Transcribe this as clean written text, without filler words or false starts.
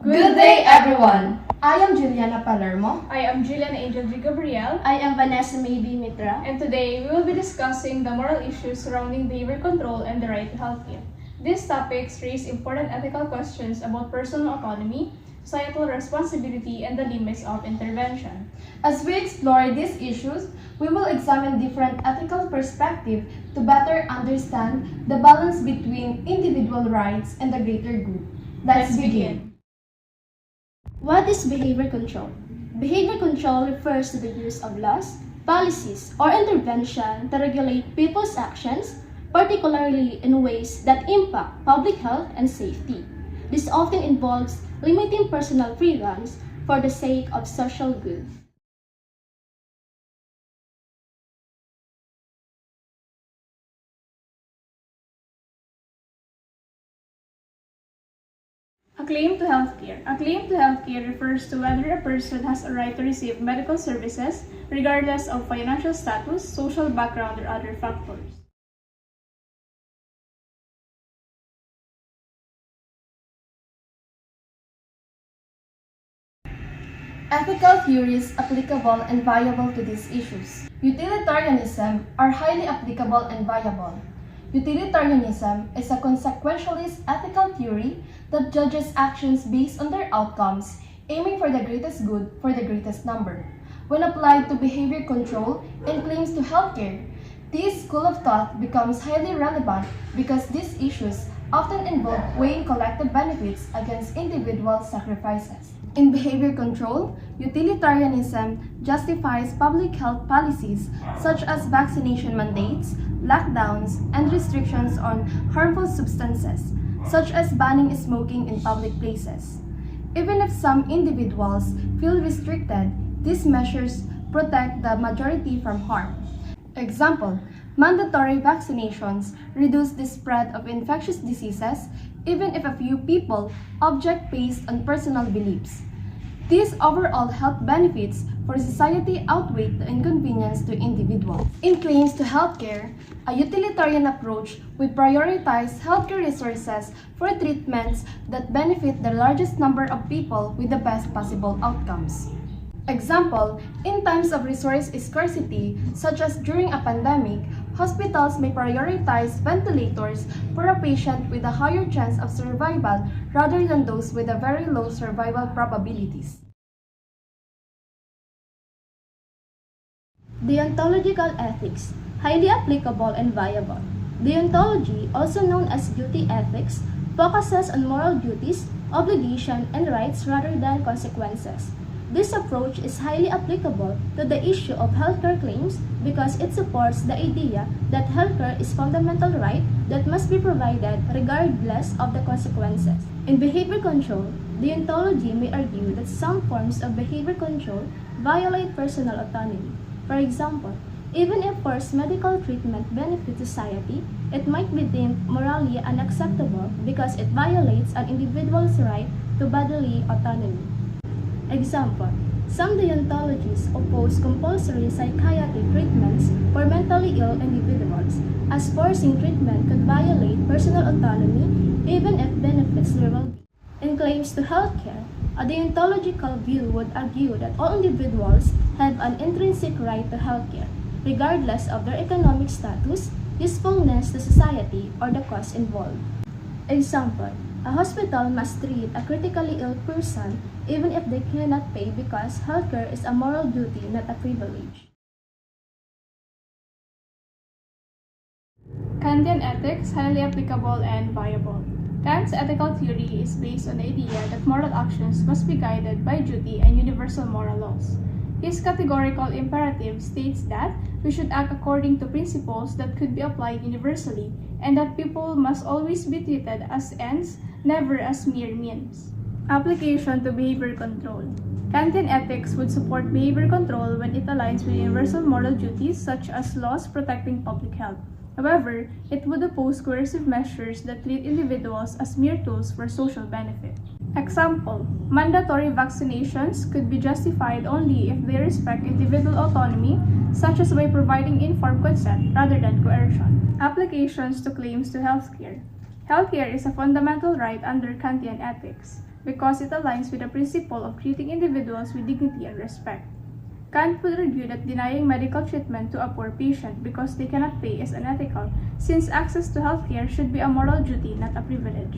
Good day, everyone! I am Juliana Palermo. I am Julian Angel G. Gabriel. I am Vanessa Maybe Mitra. And today, we will be discussing the moral issues surrounding behavior control and the right to healthcare. These topics raise important ethical questions about personal autonomy, societal responsibility, and the limits of intervention. As we explore these issues, we will examine different ethical perspectives to better understand the balance between individual rights and the greater good. Let's begin. What is behavior control? Behavior control refers to the use of laws, policies, or intervention to regulate people's actions, particularly in ways that impact public health and safety. This often involves limiting personal freedoms for the sake of social good. A claim to healthcare. A claim to healthcare refers to whether a person has a right to receive medical services regardless of financial status, social background, or other factors. Ethical theories applicable and viable to these issues. Utilitarianism are highly applicable and viable. Utilitarianism is a consequentialist ethical theory that judges actions based on their outcomes, aiming for the greatest good for the greatest number. When applied to behavior control and claims to healthcare, this school of thought becomes highly relevant because these issues often involve weighing collective benefits against individual sacrifices. In behavior control, utilitarianism justifies public health policies such as vaccination mandates, lockdowns, and restrictions on harmful substances, such as banning smoking in public places. Even if some individuals feel restricted, these measures protect the majority from harm. Example, mandatory vaccinations reduce the spread of infectious diseases even if a few people object based on personal beliefs. These overall health benefits for society outweigh the inconvenience to individuals. In claims to healthcare, a utilitarian approach would prioritize healthcare resources for treatments that benefit the largest number of people with the best possible outcomes. Example, in times of resource scarcity, such as during a pandemic, hospitals may prioritize ventilators for a patient with a higher chance of survival rather than those with a very low survival probabilities. Deontological ethics, highly applicable and viable. Deontology, also known as duty ethics, focuses on moral duties, obligation, and rights rather than consequences. This approach is highly applicable to the issue of healthcare claims because it supports the idea that healthcare is a fundamental right that must be provided regardless of the consequences. In behavior control, deontology may argue that some forms of behavior control violate personal autonomy. For example, even if forced medical treatment benefits society, it might be deemed morally unacceptable because it violates an individual's right to bodily autonomy. Example, some deontologies oppose compulsory psychiatric treatments for mentally ill individuals, as forcing treatment could violate personal autonomy even if benefits their well-being. In claims to healthcare, a deontological view would argue that all individuals have an intrinsic right to healthcare, regardless of their economic status, usefulness to society, or the cost involved. Example, a hospital must treat a critically ill person even if they cannot pay because healthcare is a moral duty, not a privilege. Kantian ethics, highly applicable and viable. Kant's ethical theory is based on the idea that moral actions must be guided by duty and universal moral laws. His categorical imperative states that we should act according to principles that could be applied universally, and that people must always be treated as ends, never as mere means. Application to behavior control. Kantian ethics would support behavior control when it aligns with universal moral duties such as laws protecting public health. However, it would oppose coercive measures that treat individuals as mere tools for social benefit. Example, mandatory vaccinations could be justified only if they respect individual autonomy, such as by providing informed consent rather than coercion. Applications to claims to healthcare. Healthcare is a fundamental right under Kantian ethics. because it aligns with the principle of treating individuals with dignity and respect. Kant would argue that denying medical treatment to a poor patient because they cannot pay is unethical, since access to healthcare should be a moral duty, not a privilege.